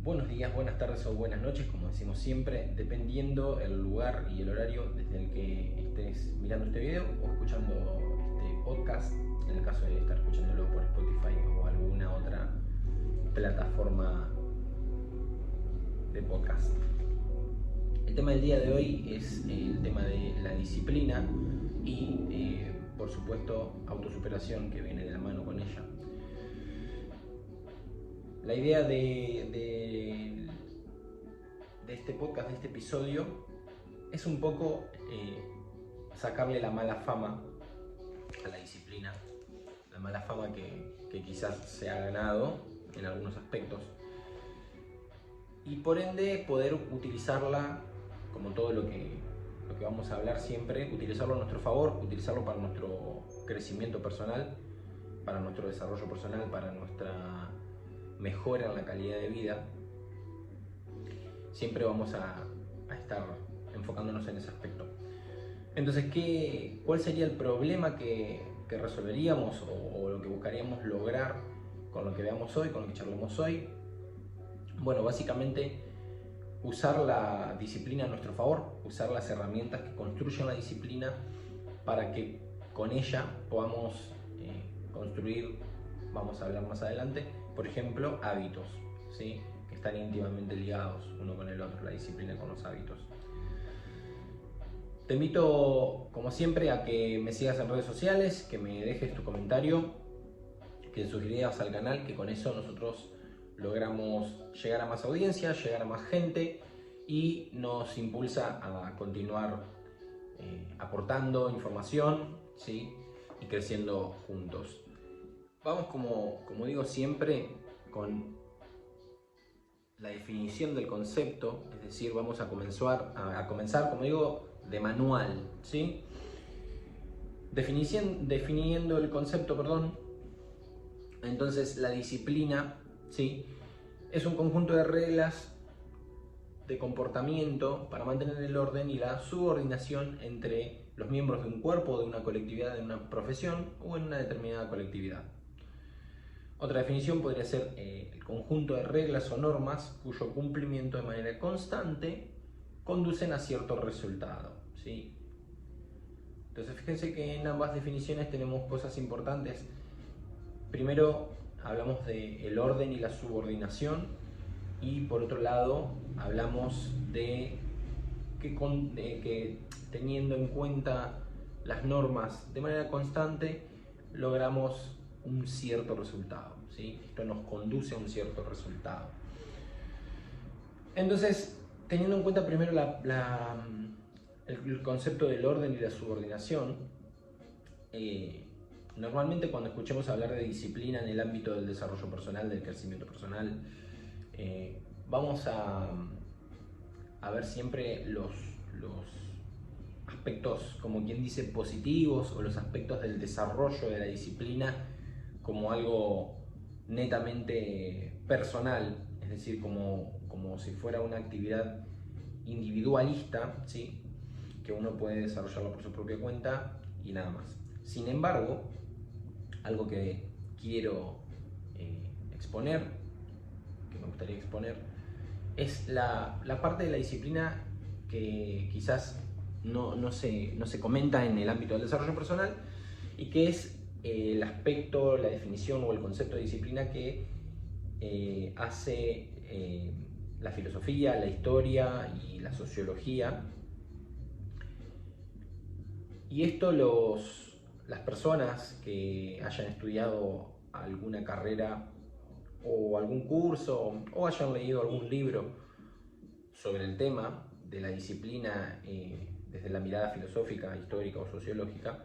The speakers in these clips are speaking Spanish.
Buenos días, buenas tardes o buenas noches, como decimos siempre, dependiendo el lugar y el horario desde el que estés mirando este video o escuchando este podcast, en el caso de estar escuchándolo por Spotify o alguna otra plataforma de podcast. El tema del día de hoy es el tema de la disciplina y, por supuesto, autosuperación que viene de la mano con ella. La idea de este podcast, de este episodio, es un poco sacarle la mala fama a la disciplina, la mala fama que quizás se ha ganado en algunos aspectos, y por ende poder utilizarla, como todo lo que vamos a hablar siempre, utilizarlo a nuestro favor, utilizarlo para nuestro crecimiento personal, para nuestro desarrollo personal, para nuestra mejora en la calidad de vida. Siempre vamos a estar enfocándonos en ese aspecto. Entonces, ¿cuál sería el problema que resolveríamos o lo que buscaríamos lograr con lo que veamos hoy, con lo que charlemos hoy? Bueno, básicamente usar la disciplina a nuestro favor, usar las herramientas que construyen la disciplina para que con ella podamos construir, vamos a hablar más adelante, por ejemplo, hábitos, ¿sí? Que están íntimamente ligados uno con el otro, la disciplina con los hábitos. Te invito, como siempre, a que me sigas en redes sociales, que me dejes tu comentario, que suscribas al canal, que con eso nosotros logramos llegar a más audiencia, llegar a más gente y nos impulsa a continuar aportando información, ¿sí? Y creciendo juntos. Vamos, como digo siempre, con la definición del concepto, es decir, vamos a comenzar, como digo, de manual, ¿sí? Definiendo el concepto, perdón. Entonces, la disciplina, ¿sí? Es un conjunto de reglas de comportamiento para mantener el orden y la subordinación entre los miembros de un cuerpo, de una colectividad, de una profesión o en una determinada colectividad. Otra definición podría ser el conjunto de reglas o normas cuyo cumplimiento de manera constante conducen a cierto resultado, ¿sí? Entonces, fíjense que en ambas definiciones tenemos cosas importantes. Primero hablamos del orden y la subordinación, y por otro lado hablamos de que teniendo en cuenta las normas de manera constante logramos un cierto resultado, ¿sí? Esto nos conduce a un cierto resultado. Entonces, teniendo en cuenta primero el concepto del orden y la subordinación, normalmente cuando escuchemos hablar de disciplina en el ámbito del desarrollo personal, del crecimiento personal, vamos a ver siempre los aspectos, como quien dice, positivos, o los aspectos del desarrollo de la disciplina como algo netamente personal, es decir, como si fuera una actividad individualista, ¿sí? Que uno puede desarrollarlo por su propia cuenta y nada más. Sin embargo, algo que quiero exponer, que me gustaría exponer, es la parte de la disciplina que quizás no se comenta en el ámbito del desarrollo personal, y que es el aspecto, la definición o el concepto de disciplina que hace la filosofía, la historia y la sociología. Y esto las personas que hayan estudiado alguna carrera o algún curso o hayan leído algún libro sobre el tema de la disciplina desde la mirada filosófica, histórica o sociológica,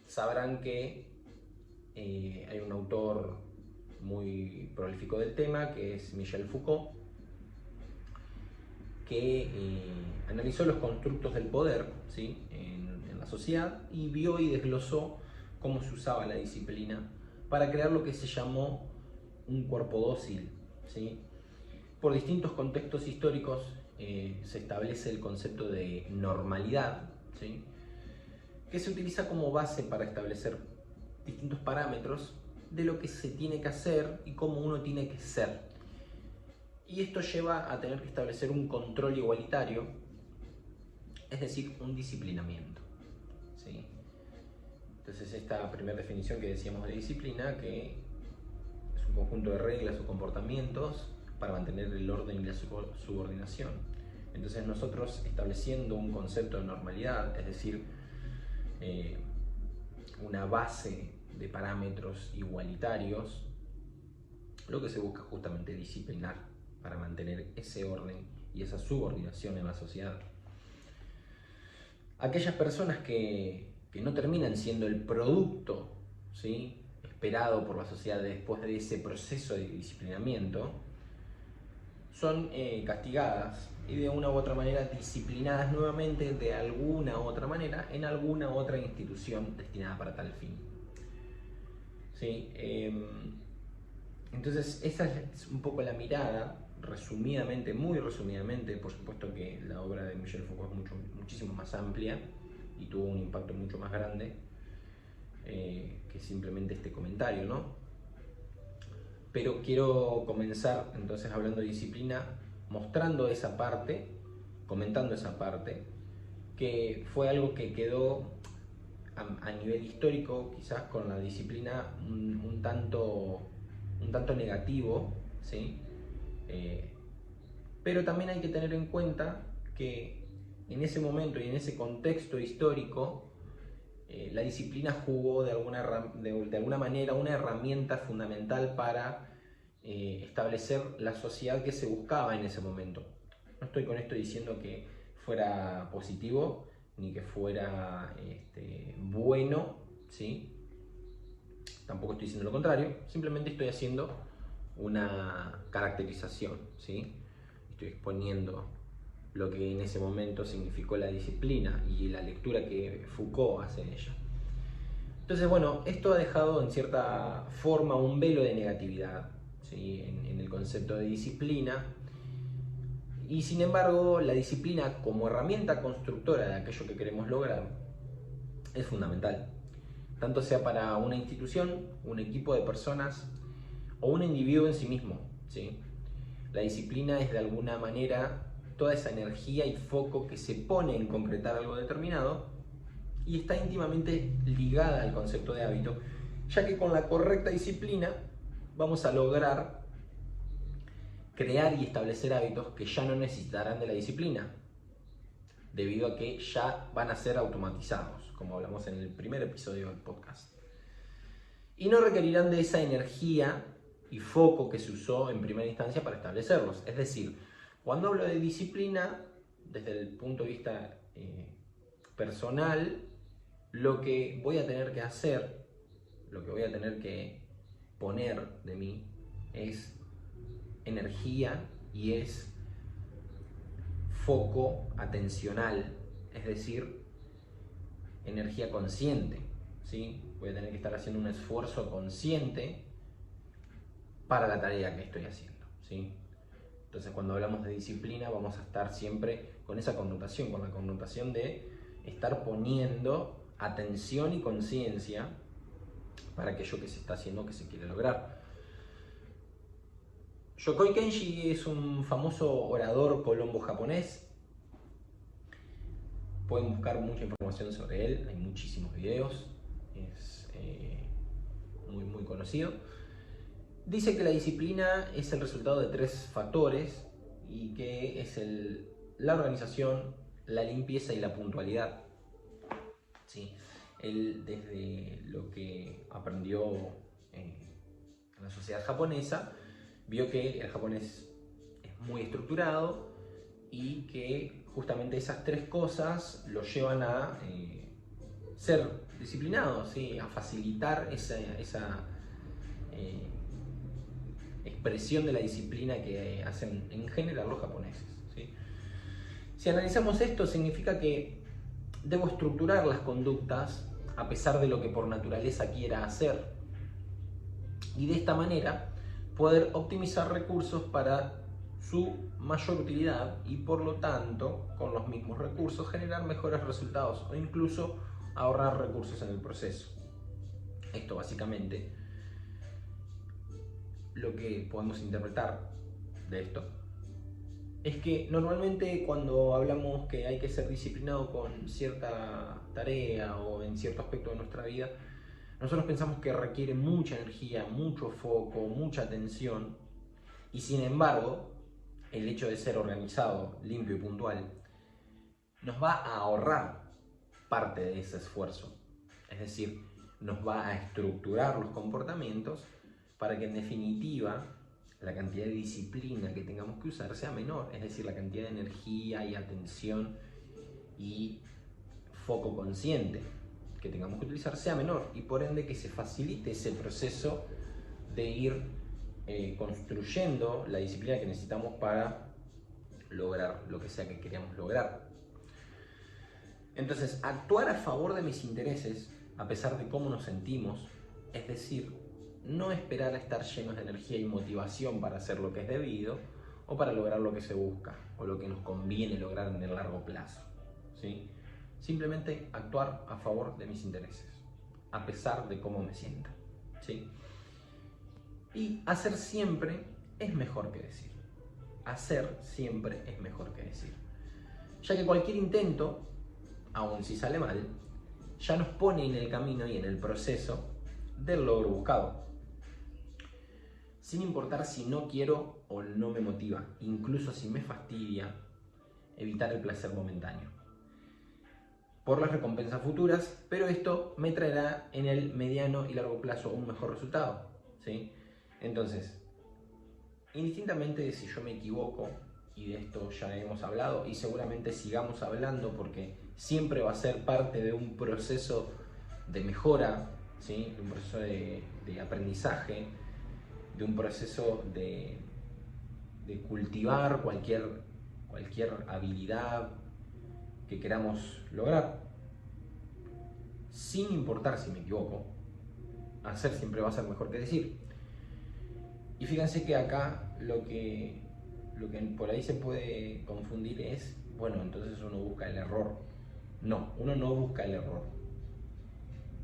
sabrán que hay un autor muy prolífico del tema, que es Michel Foucault, que analizó los constructos del poder, ¿sí? en la sociedad, y vio y desglosó cómo se usaba la disciplina para crear lo que se llamó un cuerpo dócil, ¿sí? Por distintos contextos históricos se establece el concepto de normalidad, ¿sí? Que se utiliza como base para establecer distintos parámetros de lo que se tiene que hacer y cómo uno tiene que ser. Y esto lleva a tener que establecer un control igualitario, es decir, un disciplinamiento, ¿sí? Entonces esta primera definición que decíamos de disciplina, que es un conjunto de reglas o comportamientos para mantener el orden y la subordinación. Entonces nosotros, estableciendo un concepto de normalidad, es decir, una base de parámetros igualitarios, lo que se busca es justamente disciplinar para mantener ese orden y esa subordinación en la sociedad. Aquellas personas que no terminan siendo el producto, ¿sí?, esperado por la sociedad después de ese proceso de disciplinamiento, son castigadas y de una u otra manera disciplinadas nuevamente de alguna u otra manera en alguna otra institución destinada para tal fin. ¿Sí? Entonces esa es un poco la mirada, resumidamente, muy resumidamente. Por supuesto que la obra de Michel Foucault es muchísimo más amplia y tuvo un impacto mucho más grande que simplemente este comentario, ¿no? Pero quiero comenzar entonces hablando de disciplina, mostrando esa parte, comentando esa parte, que fue algo que quedó a nivel histórico, quizás con la disciplina un tanto negativo, ¿sí? Pero también hay que tener en cuenta que en ese momento y en ese contexto histórico, la disciplina jugó de alguna manera una herramienta fundamental para establecer la sociedad que se buscaba en ese momento. No estoy con esto diciendo que fuera positivo ni que fuera bueno, ¿sí? Tampoco estoy diciendo lo contrario, simplemente estoy haciendo una caracterización, ¿sí? Estoy exponiendo lo que en ese momento significó la disciplina y la lectura que Foucault hace en ella. Entonces, bueno, esto ha dejado en cierta forma un velo de negatividad, ¿sí?, en el concepto de disciplina, y sin embargo la disciplina como herramienta constructora de aquello que queremos lograr es fundamental, tanto sea para una institución, un equipo de personas o un individuo en sí mismo, ¿sí? La disciplina es de alguna manera toda esa energía y foco que se pone en concretar algo determinado y está íntimamente ligada al concepto de hábito, ya que con la correcta disciplina vamos a lograr crear y establecer hábitos que ya no necesitarán de la disciplina, debido a que ya van a ser automatizados, como hablamos en el primer episodio del podcast. Y no requerirán de esa energía y foco que se usó en primera instancia para establecerlos. Es decir, cuando hablo de disciplina, desde el punto de vista personal, lo que voy a tener que hacer, lo que voy a tener que poner de mí es energía y es foco atencional, es decir, energía consciente, ¿sí? Voy a tener que estar haciendo un esfuerzo consciente para la tarea que estoy haciendo, ¿sí? Entonces, cuando hablamos de disciplina, vamos a estar siempre con esa connotación, con la connotación de estar poniendo atención y conciencia para aquello que se está haciendo, que se quiere lograr. Yokoi Kenji es un famoso orador colombo-japonés. Pueden buscar mucha información sobre él, hay muchísimos videos, es muy conocido. Dice que la disciplina es el resultado de 3 factores y que es la organización, la limpieza y la puntualidad. ¿Sí? Él, desde lo que aprendió en la sociedad japonesa, vio que el japonés es muy estructurado y que justamente esas 3 cosas lo llevan a ser disciplinados, ¿sí?, a facilitar esa expresión de la disciplina que hacen en general los japoneses, ¿sí? Si analizamos esto, significa que debo estructurar las conductas a pesar de lo que por naturaleza quiera hacer, y de esta manera poder optimizar recursos para su mayor utilidad y, por lo tanto, con los mismos recursos generar mejores resultados o incluso ahorrar recursos en el proceso. Esto básicamente lo que podemos interpretar de esto es que normalmente cuando hablamos que hay que ser disciplinado con cierta tarea o en cierto aspecto de nuestra vida, nosotros pensamos que requiere mucha energía, mucho foco, mucha atención, y sin embargo, el hecho de ser organizado, limpio y puntual nos va a ahorrar parte de ese esfuerzo. Es decir, nos va a estructurar los comportamientos para que en definitiva la cantidad de disciplina que tengamos que usar sea menor. Es decir, la cantidad de energía y atención y foco consciente que tengamos que utilizar sea menor, y por ende que se facilite ese proceso de ir construyendo la disciplina que necesitamos para lograr lo que sea que queramos lograr. Entonces, actuar a favor de mis intereses, a pesar de cómo nos sentimos, es decir, no esperar a estar llenos de energía y motivación para hacer lo que es debido o para lograr lo que se busca o lo que nos conviene lograr en el largo plazo, ¿sí? Simplemente actuar a favor de mis intereses, a pesar de cómo me sienta, ¿sí? Y hacer siempre es mejor que decir. Hacer siempre es mejor que decir. Ya que cualquier intento, aun si sale mal, ya nos pone en el camino y en el proceso del logro buscado. Sin importar si no quiero o no me motiva, incluso si me fastidia, evitar el placer momentáneo por las recompensas futuras, pero esto me traerá en el mediano y largo plazo un mejor resultado, ¿sí? Entonces, indistintamente de si yo me equivoco, y de esto ya hemos hablado y seguramente sigamos hablando porque siempre va a ser parte de un proceso de mejora, ¿sí? De un proceso de aprendizaje, de un proceso de cultivar cualquier habilidad que queramos lograr. Sin importar si me equivoco, hacer siempre va a ser mejor que decir. Y fíjense que acá lo que por ahí se puede confundir es, bueno, entonces uno busca el error. No, uno no busca el error,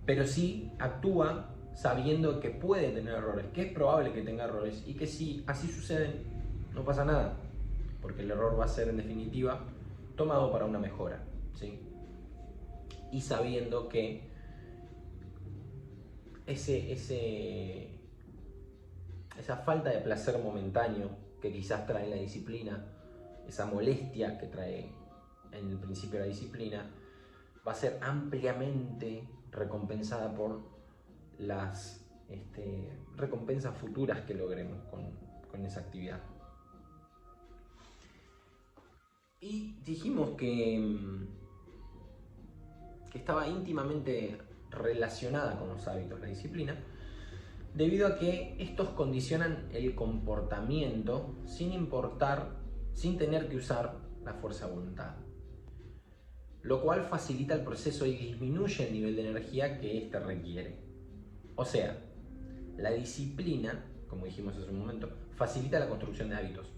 pero sí actúa sabiendo que puede tener errores, que es probable que tenga errores y que si así suceden, no pasa nada, porque el error va a ser en definitiva tomado para una mejora, ¿sí? Y sabiendo que esa falta de placer momentáneo que quizás trae la disciplina, esa molestia que trae en el principio la disciplina, va a ser ampliamente recompensada por las recompensas futuras que logremos con esa actividad. Y dijimos que estaba íntimamente relacionada con los hábitos, la disciplina, debido a que estos condicionan el comportamiento sin tener que usar la fuerza de voluntad, lo cual facilita el proceso y disminuye el nivel de energía que éste requiere. O sea, la disciplina, como dijimos hace un momento, facilita la construcción de hábitos,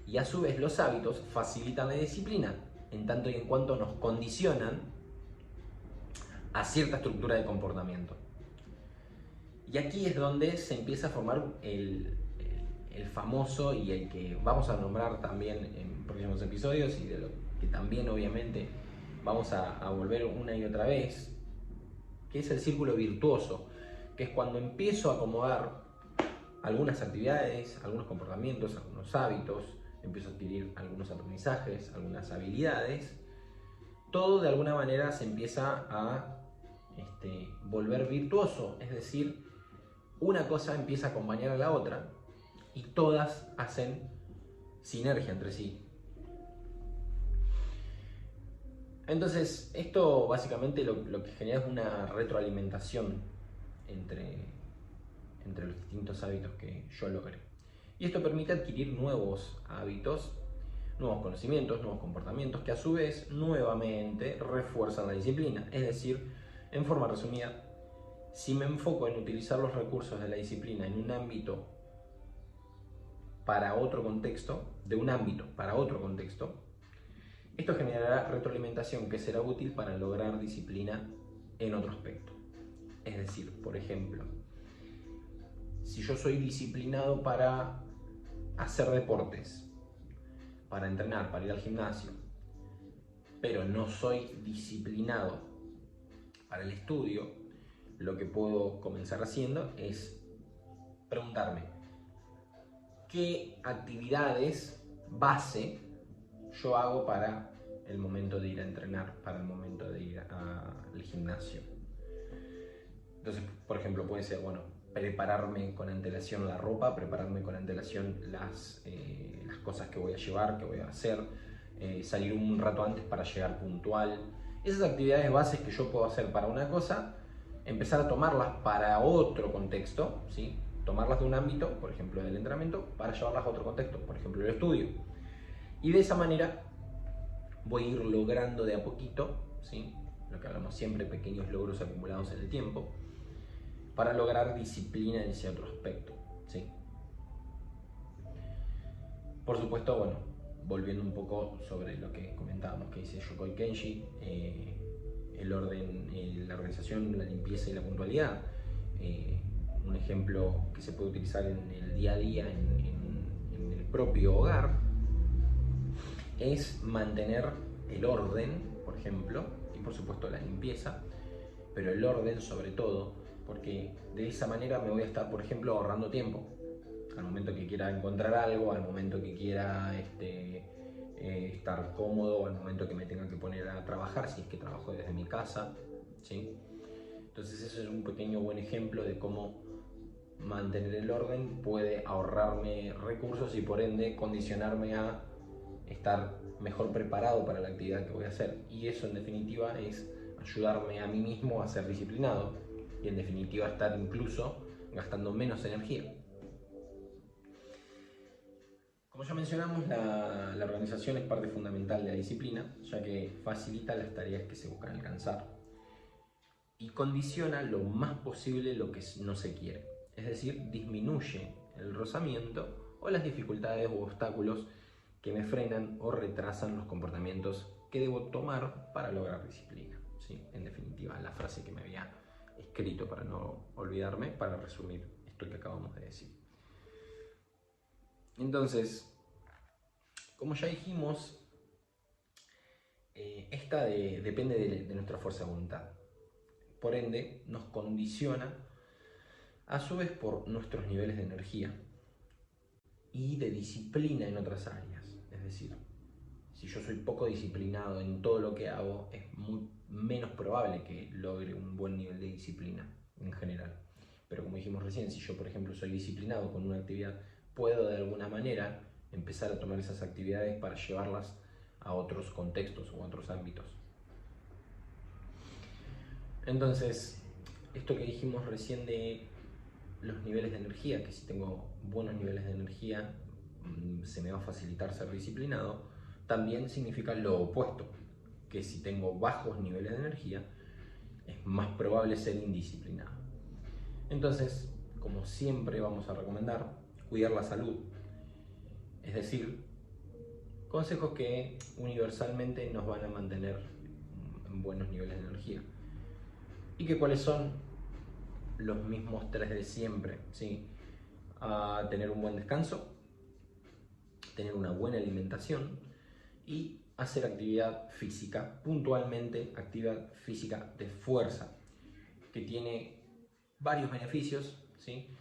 y a su vez los hábitos facilitan la disciplina, en tanto y en cuanto nos condicionan a cierta estructura de comportamiento. Y aquí es donde se empieza a formar el famoso, y el que vamos a nombrar también en próximos episodios, y de lo que también obviamente vamos a volver una y otra vez, que es el círculo virtuoso, que es cuando empiezo a acomodar algunas actividades, algunos comportamientos, algunos hábitos, empiezo a adquirir algunos aprendizajes, algunas habilidades, todo de alguna manera se empieza a volver virtuoso, es decir, una cosa empieza a acompañar a la otra y todas hacen sinergia entre sí. Entonces, esto básicamente lo que genera es una retroalimentación entre los distintos hábitos que yo logre. Y esto permite adquirir nuevos hábitos, nuevos conocimientos, nuevos comportamientos que a su vez nuevamente refuerzan la disciplina. Es decir, en forma resumida, si me enfoco en utilizar los recursos de la disciplina en un ámbito para otro contexto, de un ámbito para otro contexto, esto generará retroalimentación que será útil para lograr disciplina en otro aspecto. Es decir, por ejemplo, si yo soy disciplinado para hacer deportes, para entrenar, para ir al gimnasio, pero no soy disciplinado para el estudio, lo que puedo comenzar haciendo es preguntarme qué actividades base yo hago para el momento de ir a entrenar, para el momento de ir al gimnasio. Entonces, por ejemplo, puede ser, bueno, prepararme con antelación la ropa, prepararme con antelación las cosas que voy a llevar, que voy a hacer, salir un rato antes para llegar puntual. Esas actividades bases que yo puedo hacer para una cosa, empezar a tomarlas para otro contexto, ¿sí? Tomarlas de un ámbito, por ejemplo del entrenamiento, para llevarlas a otro contexto, por ejemplo el estudio. Y de esa manera voy a ir logrando de a poquito, ¿sí? Lo que hablamos siempre, pequeños logros acumulados en el tiempo, para lograr disciplina en ese otro aspecto, ¿sí? Por supuesto, bueno, volviendo un poco sobre lo que comentábamos que dice Yokoi Kenji, el orden, la organización, la limpieza y la puntualidad. Un ejemplo que se puede utilizar en el día a día, en el propio hogar, es mantener el orden, por ejemplo, y por supuesto la limpieza, pero el orden sobre todo, porque de esa manera me voy a estar, por ejemplo, ahorrando tiempo. Al momento que quiera encontrar algo, al momento que quiera estar cómodo, al momento que me tenga que poner a trabajar, si es que trabajo desde mi casa, ¿sí? Entonces eso es un pequeño buen ejemplo de cómo mantener el orden puede ahorrarme recursos y por ende condicionarme a estar mejor preparado para la actividad que voy a hacer. Y eso en definitiva es ayudarme a mí mismo a ser disciplinado y en definitiva estar incluso gastando menos energía. Como ya mencionamos, la organización es parte fundamental de la disciplina, ya que facilita las tareas que se buscan alcanzar y condiciona lo más posible lo que no se quiere, es decir, disminuye el rozamiento o las dificultades u obstáculos que me frenan o retrasan los comportamientos que debo tomar para lograr disciplina, ¿sí? En definitiva, la frase que me había escrito para no olvidarme, para resumir esto que acabamos de decir. Entonces, como ya dijimos, esta depende de nuestra fuerza de voluntad. Por ende, nos condiciona a su vez por nuestros niveles de energía y de disciplina en otras áreas. Es decir, si yo soy poco disciplinado en todo lo que hago, es menos probable que logre un buen nivel de disciplina en general. Pero como dijimos recién, si yo por ejemplo soy disciplinado con una actividad, puedo de alguna manera empezar a tomar esas actividades para llevarlas a otros contextos o a otros ámbitos. Entonces, esto que dijimos recién de los niveles de energía, que si tengo buenos niveles de energía se me va a facilitar ser disciplinado, también significa lo opuesto, que si tengo bajos niveles de energía es más probable ser indisciplinado. Entonces, como siempre vamos a recomendar, cuidar la salud, es decir, consejos que universalmente nos van a mantener en buenos niveles de energía. ¿Y que cuáles son? Los mismos tres de siempre, ¿sí? A tener un buen descanso, tener una buena alimentación y hacer actividad física, puntualmente actividad física de fuerza, que tiene varios beneficios, ¿sí?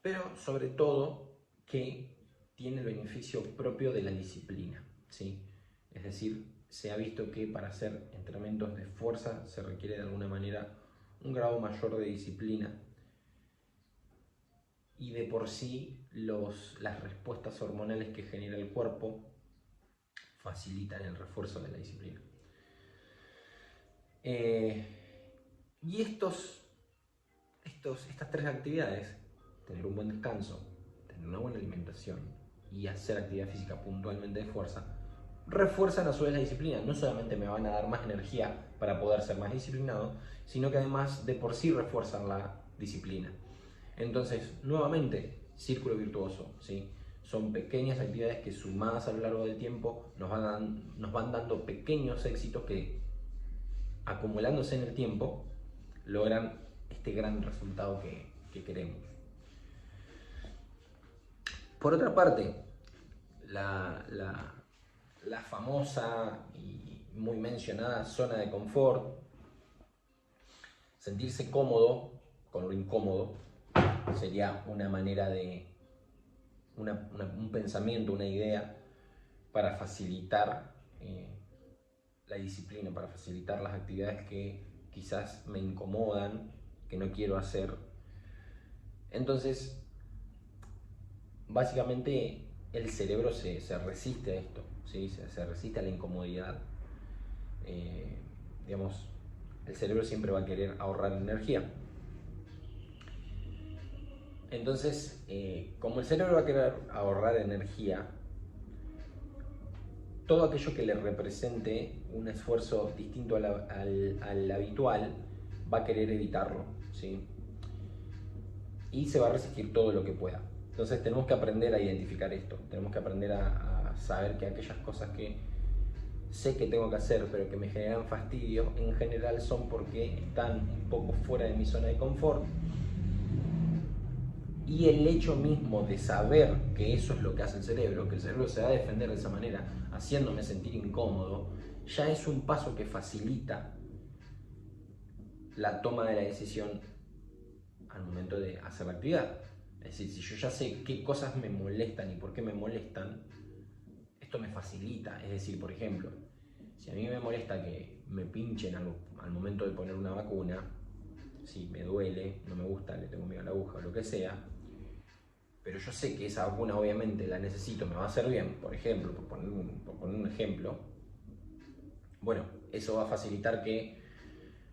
Pero sobre todo que tiene el beneficio propio de la disciplina, ¿sí? Es decir, se ha visto que para hacer entrenamientos de fuerza se requiere de alguna manera un grado mayor de disciplina y de por sí las respuestas hormonales que genera el cuerpo facilitan el refuerzo de la disciplina. Y estas tres actividades, tener un buen descanso, tener una buena alimentación y hacer actividad física puntualmente de fuerza, refuerzan a su vez la disciplina. No solamente me van a dar más energía para poder ser más disciplinado, sino que además de por sí refuerzan la disciplina. Entonces, nuevamente, círculo virtuoso, ¿sí? Son pequeñas actividades que sumadas a lo largo del tiempo nos van dando pequeños éxitos que, acumulándose en el tiempo, logran este gran resultado que queremos. Por otra parte, la famosa y muy mencionada zona de confort. Sentirse cómodo con lo incómodo sería una manera de, un pensamiento, una idea para facilitar la disciplina, para facilitar las actividades que quizás me incomodan, que no quiero hacer. Entonces, básicamente el cerebro se resiste a esto, ¿sí? Se resiste a la incomodidad. Digamos, el cerebro siempre va a querer ahorrar energía. Entonces, como el cerebro va a querer ahorrar energía, todo aquello que le represente un esfuerzo distinto al habitual va a querer evitarlo, ¿sí? Y se va a resistir todo lo que pueda. Entonces tenemos que aprender a identificar esto, tenemos que aprender a saber que aquellas cosas que sé que tengo que hacer pero que me generan fastidio, en general son porque están un poco fuera de mi zona de confort. Y el hecho mismo de saber que eso es lo que hace el cerebro, que el cerebro se va a defender de esa manera, haciéndome sentir incómodo, ya es un paso que facilita la toma de la decisión al momento de hacer la actividad. Es decir, si yo ya sé qué cosas me molestan y por qué me molestan, esto me facilita. Es decir, por ejemplo, si a mí me molesta que me pinchen al momento de poner una vacuna, si me duele, no me gusta, le tengo miedo a la aguja o lo que sea, pero yo sé que esa vacuna obviamente la necesito, me va a hacer bien, por ejemplo, por poner un ejemplo, bueno, eso va a facilitar que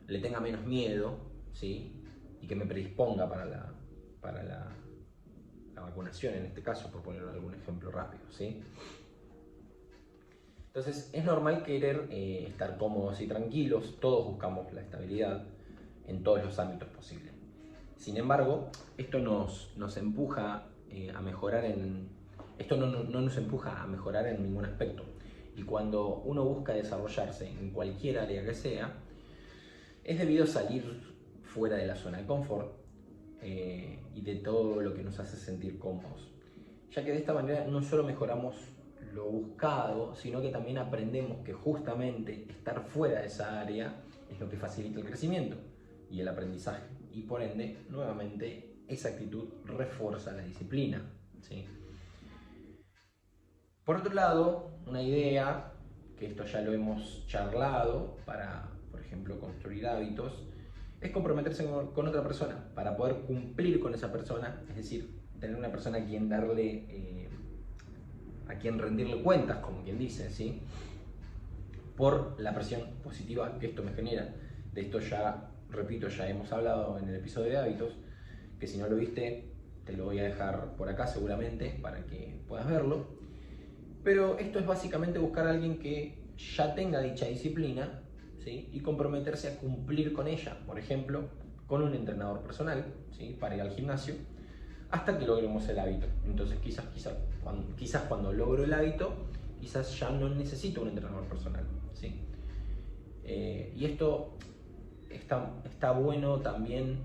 le tenga menos miedo, ¿sí? Y que me predisponga para la vacunación, en este caso, por poner algún ejemplo rápido, ¿sí? Entonces, es normal querer estar cómodos y tranquilos, todos buscamos la estabilidad en todos los ámbitos posibles. Sin embargo, esto nos empuja a mejorar esto no nos empuja a mejorar en ningún aspecto. Y cuando uno busca desarrollarse en cualquier área que sea, es debido a salir fuera de la zona de confort y de todo lo que nos hace sentir cómodos. Ya que de esta manera no solo mejoramos lo buscado, sino que también aprendemos que justamente estar fuera de esa área es lo que facilita el crecimiento y el aprendizaje. Y por ende, nuevamente, esa actitud refuerza la disciplina, ¿sí? Por otro lado, una idea, que esto ya lo hemos charlado para, por ejemplo, construir hábitos, es comprometerse con otra persona para poder cumplir con esa persona, es decir, tener una persona a quien darle, a quien rendirle cuentas, como quien dice, ¿sí? Por la presión positiva que esto me genera. De esto ya, repito, ya hemos hablado en el episodio de hábitos, que si no lo viste, te lo voy a dejar por acá seguramente para que puedas verlo. Pero esto es básicamente buscar a alguien que ya tenga dicha disciplina, ¿sí? Y comprometerse a cumplir con ella, por ejemplo, con un entrenador personal, ¿sí? Para ir al gimnasio, hasta que logremos el hábito. Entonces quizás cuando logro el hábito, quizás ya no necesito un entrenador personal, ¿sí? Y esto está bueno también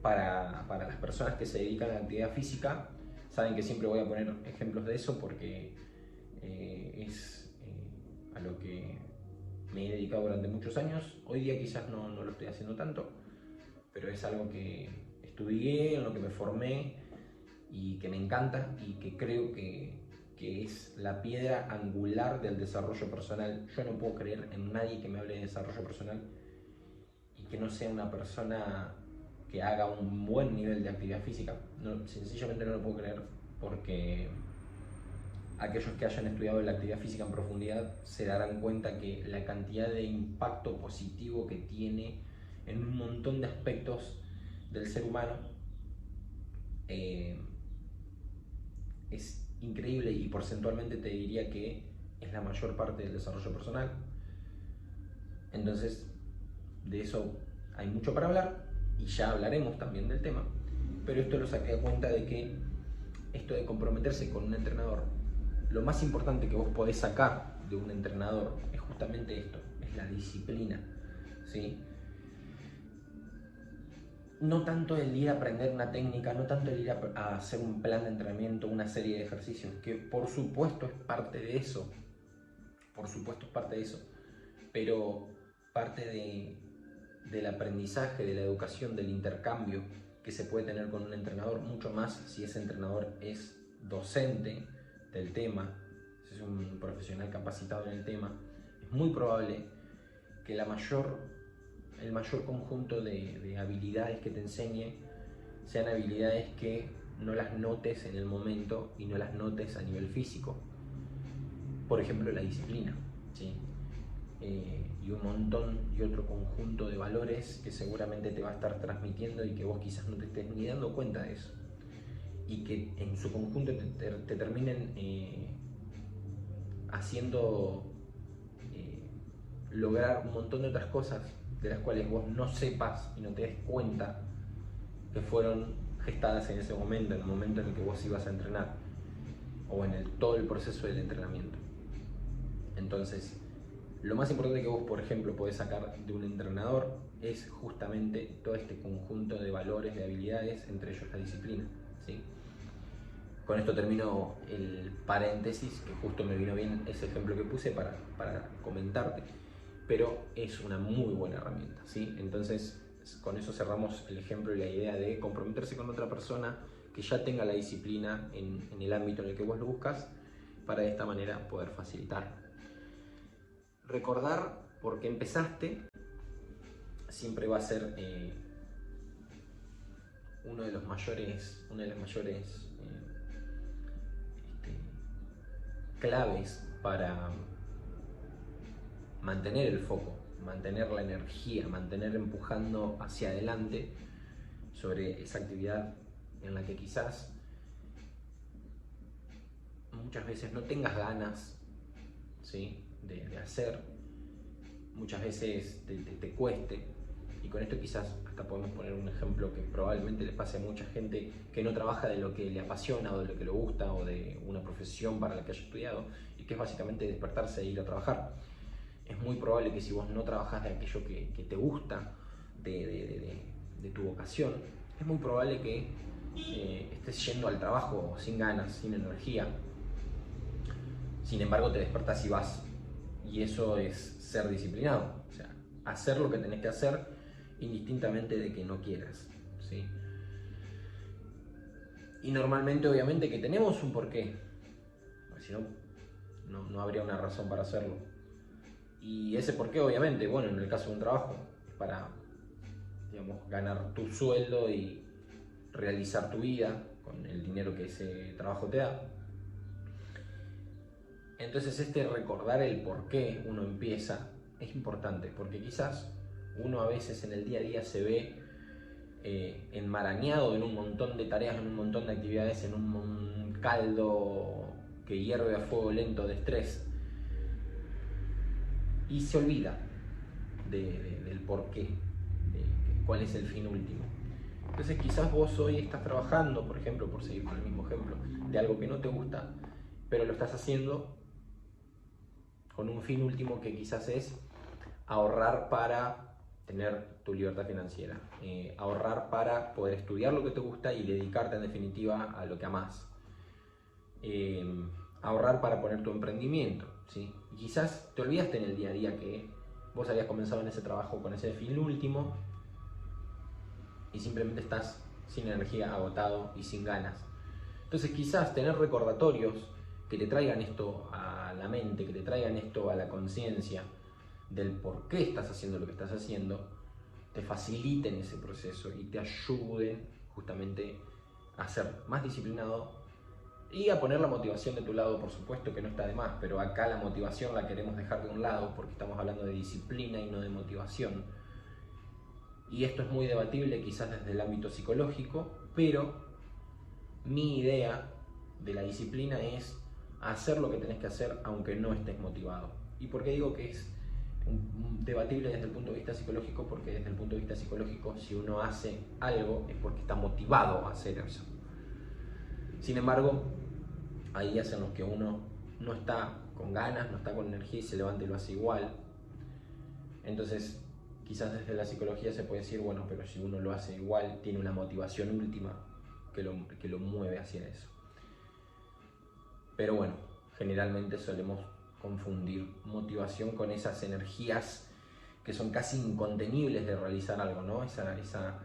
para las personas que se dedican a la actividad física. Saben que siempre voy a poner ejemplos de eso porque es a lo que me he dedicado durante muchos años. Hoy día quizás no lo estoy haciendo tanto, pero es algo que estudié, en lo que me formé y que me encanta y que creo que es la piedra angular del desarrollo personal. Yo no puedo creer en nadie que me hable de desarrollo personal y que no sea una persona que haga un buen nivel de actividad física. No, sencillamente no lo puedo creer, porque aquellos que hayan estudiado la actividad física en profundidad se darán cuenta que la cantidad de impacto positivo que tiene en un montón de aspectos del ser humano es increíble, y porcentualmente te diría que es la mayor parte del desarrollo personal. Entonces, de eso hay mucho para hablar y ya hablaremos también del tema, pero esto lo saqué a cuenta de que esto de comprometerse con un entrenador, lo más importante que vos podés sacar de un entrenador es justamente esto, es la disciplina, ¿sí? no tanto el ir a aprender una técnica, no tanto el ir a hacer un plan de entrenamiento, una serie de ejercicios, que por supuesto es parte de eso, por supuesto es parte de eso, pero parte del aprendizaje, de la educación, del intercambio que se puede tener con un entrenador, mucho más si ese entrenador es docente del tema, si es un profesional capacitado en el tema, es muy probable que el mayor conjunto de habilidades que te enseñe sean habilidades que no las notes en el momento y no las notes a nivel físico. Por ejemplo, la disciplina, ¿sí? Y un montón y otro conjunto de valores que seguramente te va a estar transmitiendo y que vos quizás no te estés ni dando cuenta de eso. Y que en su conjunto te terminen haciendo lograr un montón de otras cosas de las cuales vos no sepas y no te des cuenta que fueron gestadas en ese momento, en el momento en el que vos ibas a entrenar o en todo el proceso del entrenamiento. Entonces, lo más importante que vos, por ejemplo, podés sacar de un entrenador es justamente todo este conjunto de valores, de habilidades, entre ellos la disciplina, ¿sí? Con esto termino el paréntesis, que justo me vino bien ese ejemplo que puse para comentarte, pero es una muy buena herramienta, ¿sí? Entonces, con eso cerramos el ejemplo y la idea de comprometerse con otra persona que ya tenga la disciplina en el ámbito en el que vos lo buscas, para de esta manera poder facilitarlo. Recordar por qué empezaste siempre va a ser una de las mayores claves para mantener el foco, mantener la energía, mantener empujando hacia adelante sobre esa actividad en la que quizás muchas veces no tengas ganas, ¿sí?, de hacer, muchas veces te cueste. Y con esto quizás hasta podemos poner un ejemplo que probablemente le pase a mucha gente que no trabaja de lo que le apasiona o de lo que le gusta o de una profesión para la que haya estudiado, y que es básicamente despertarse e ir a trabajar. Es muy probable que si vos no trabajás de aquello que te gusta, de tu vocación, es muy probable que estés yendo al trabajo sin ganas, sin energía. Sin embargo, te despertás y vas. Y eso es ser disciplinado. O sea, hacer lo que tenés que hacer indistintamente de que no quieras, ¿sí? Y normalmente, obviamente, que tenemos un porqué. Porque si no, no habría una razón para hacerlo. Y ese porqué, obviamente, bueno, en el caso de un trabajo, es para, digamos, ganar tu sueldo y realizar tu vida con el dinero que ese trabajo te da. Entonces, recordar el por qué uno empieza es importante, porque quizás uno a veces en el día a día se ve enmarañado en un montón de tareas, en un montón de actividades, en un caldo que hierve a fuego lento de estrés, y se olvida del por qué, cuál es el fin último. Entonces quizás vos hoy estás trabajando, por ejemplo, por seguir con el mismo ejemplo, de algo que no te gusta, pero lo estás haciendo con un fin último que quizás es ahorrar para tener tu libertad financiera, ahorrar para poder estudiar lo que te gusta y dedicarte en definitiva a lo que amás, ahorrar para poner tu emprendimiento, ¿sí? Y quizás te olvidaste en el día a día que vos habías comenzado en ese trabajo con ese fin último y simplemente estás sin energía, agotado y sin ganas. Entonces quizás tener recordatorios que te traigan esto a la mente, que te traigan esto a la conciencia del por qué estás haciendo lo que estás haciendo, te faciliten ese proceso y te ayuden justamente a ser más disciplinado y a poner la motivación de tu lado. Por supuesto que no está de más, pero acá la motivación la queremos dejar de un lado porque estamos hablando de disciplina y no de motivación. Y esto es muy debatible quizás desde el ámbito psicológico, pero mi idea de la disciplina es hacer lo que tenés que hacer aunque no estés motivado. ¿Y por qué digo que es debatible desde el punto de vista psicológico? Porque desde el punto de vista psicológico, si uno hace algo es porque está motivado a hacer eso. Sin embargo, hay días en los que uno no está con ganas, no está con energía y se levanta y lo hace igual. Entonces, quizás desde la psicología se puede decir, bueno, pero si uno lo hace igual, tiene una motivación última que lo mueve hacia eso. Pero bueno, generalmente solemos confundir motivación con esas energías que son casi incontenibles de realizar algo, ¿no? Esa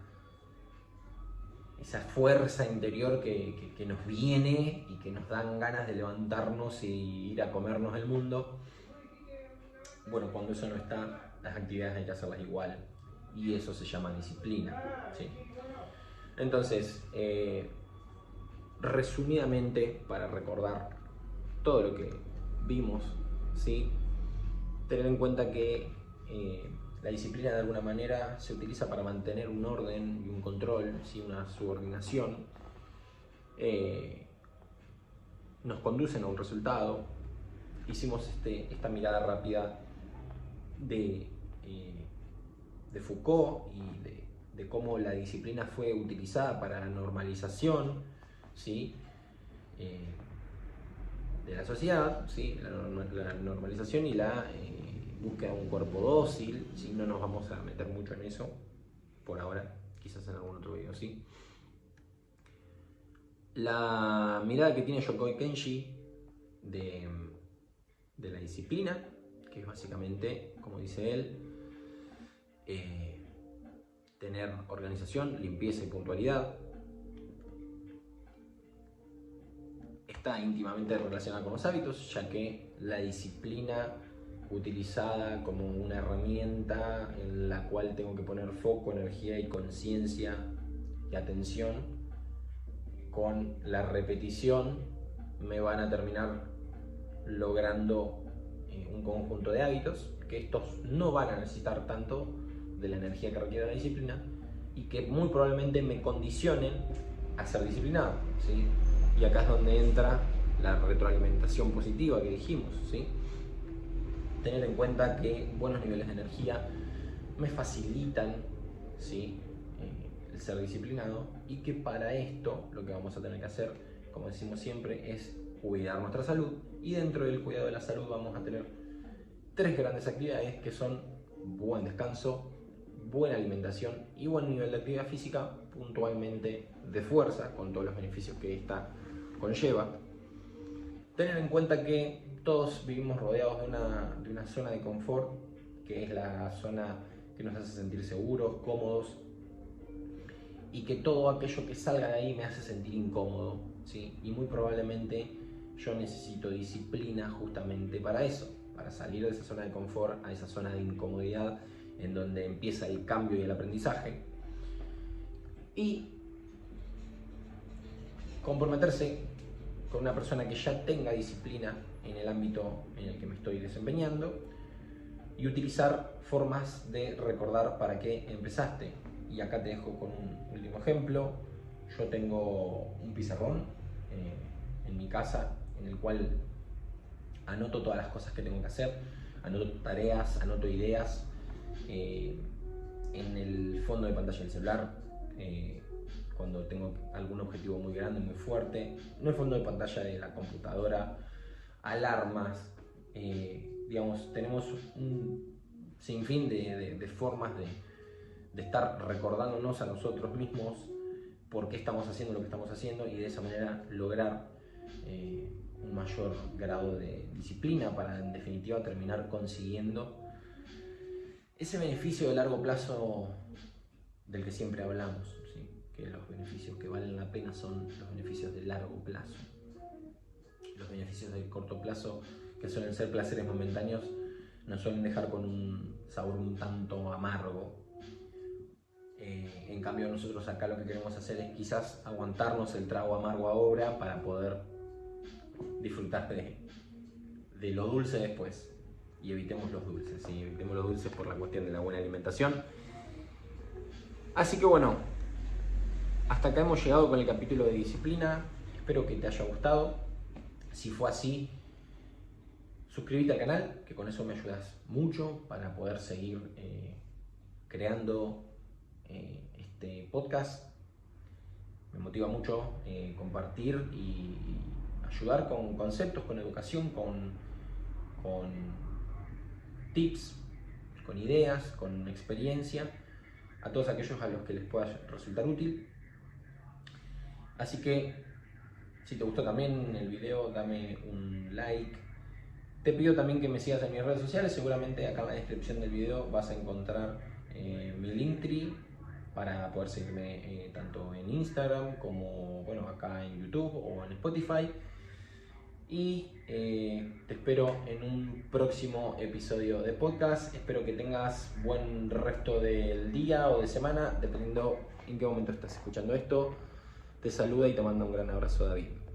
fuerza interior que nos viene y que nos dan ganas de levantarnos y ir a comernos el mundo. Bueno, cuando eso no está, las actividades hay que hacerlas igual, y eso se llama disciplina, ¿sí? Entonces, resumidamente, para recordar todo lo que vimos, ¿sí? Tener en cuenta que la disciplina de alguna manera se utiliza para mantener un orden y un control, ¿sí? Una subordinación. Nos conducen a un resultado. Hicimos esta mirada rápida de Foucault y de cómo la disciplina fue utilizada para la normalización, ¿sí? De la sociedad, ¿sí? La normalización y la búsqueda de un cuerpo dócil, ¿sí? No nos vamos a meter mucho en eso por ahora, quizás en algún otro video, ¿sí? La mirada que tiene Yokoi Kenji de la disciplina, que es básicamente, como dice él, tener organización, limpieza y puntualidad. Está íntimamente relacionada con los hábitos, ya que la disciplina utilizada como una herramienta en la cual tengo que poner foco, energía y conciencia y atención, con la repetición me van a terminar logrando un conjunto de hábitos, que estos no van a necesitar tanto de la energía que requiere la disciplina y que muy probablemente me condicionen a ser disciplinado, ¿sí? Y acá es donde entra la retroalimentación positiva que dijimos, ¿sí? Tener en cuenta que buenos niveles de energía me facilitan, ¿sí? El ser disciplinado, y que para esto lo que vamos a tener que hacer, como decimos siempre, es cuidar nuestra salud, y dentro del cuidado de la salud vamos a tener 3 grandes actividades que son buen descanso, buena alimentación y buen nivel de actividad física, puntualmente de fuerza, con todos los beneficios que esta conlleva. Tener en cuenta que todos vivimos rodeados de una zona de confort, que es la zona que nos hace sentir seguros, cómodos, y que todo aquello que salga de ahí me hace sentir incómodo, ¿sí? Y muy probablemente yo necesito disciplina justamente para eso, para salir de esa zona de confort a esa zona de incomodidad en donde empieza el cambio y el aprendizaje, y comprometerse con una persona que ya tenga disciplina en el ámbito en el que me estoy desempeñando, y utilizar formas de recordar para qué empezaste. Y acá te dejo con un último ejemplo. Yo tengo un pizarrón en mi casa en el cual anoto todas las cosas que tengo que hacer, anoto tareas, anoto ideas en el fondo de pantalla del celular, cuando tengo algún objetivo muy grande, muy fuerte, en el fondo de pantalla de la computadora, alarmas, digamos, tenemos un sinfín de formas de estar recordándonos a nosotros mismos por qué estamos haciendo lo que estamos haciendo, y de esa manera lograr un mayor grado de disciplina para, en definitiva, terminar consiguiendo ese beneficio de largo plazo del que siempre hablamos, ¿sí? Que los beneficios que valen la pena son los beneficios de largo plazo. Los beneficios de corto plazo, que suelen ser placeres momentáneos, nos suelen dejar con un sabor un tanto amargo. En cambio, nosotros acá lo que queremos hacer es quizás aguantarnos el trago amargo ahora para poder disfrutar de lo dulce después. Y evitemos los dulces, ¿sí? Evitemos los dulces por la cuestión de la buena alimentación. Así que bueno, hasta acá hemos llegado con el capítulo de disciplina. Espero que te haya gustado. Si fue así, suscríbete al canal, que con eso me ayudas mucho para poder seguir creando este podcast. Me motiva mucho compartir y ayudar con conceptos, con educación, con tips, con ideas, con experiencia, a todos aquellos a los que les pueda resultar útil. Así que, si te gustó también el video, dame un like. Te pido también que me sigas en mis redes sociales. Seguramente acá en la descripción del video vas a encontrar mi Linktree para poder seguirme tanto en Instagram como acá en YouTube o en Spotify. Y te espero en un próximo episodio de podcast. Espero que tengas buen resto del día o de semana, dependiendo en qué momento estás escuchando esto. Te saluda y te manda un gran abrazo, David.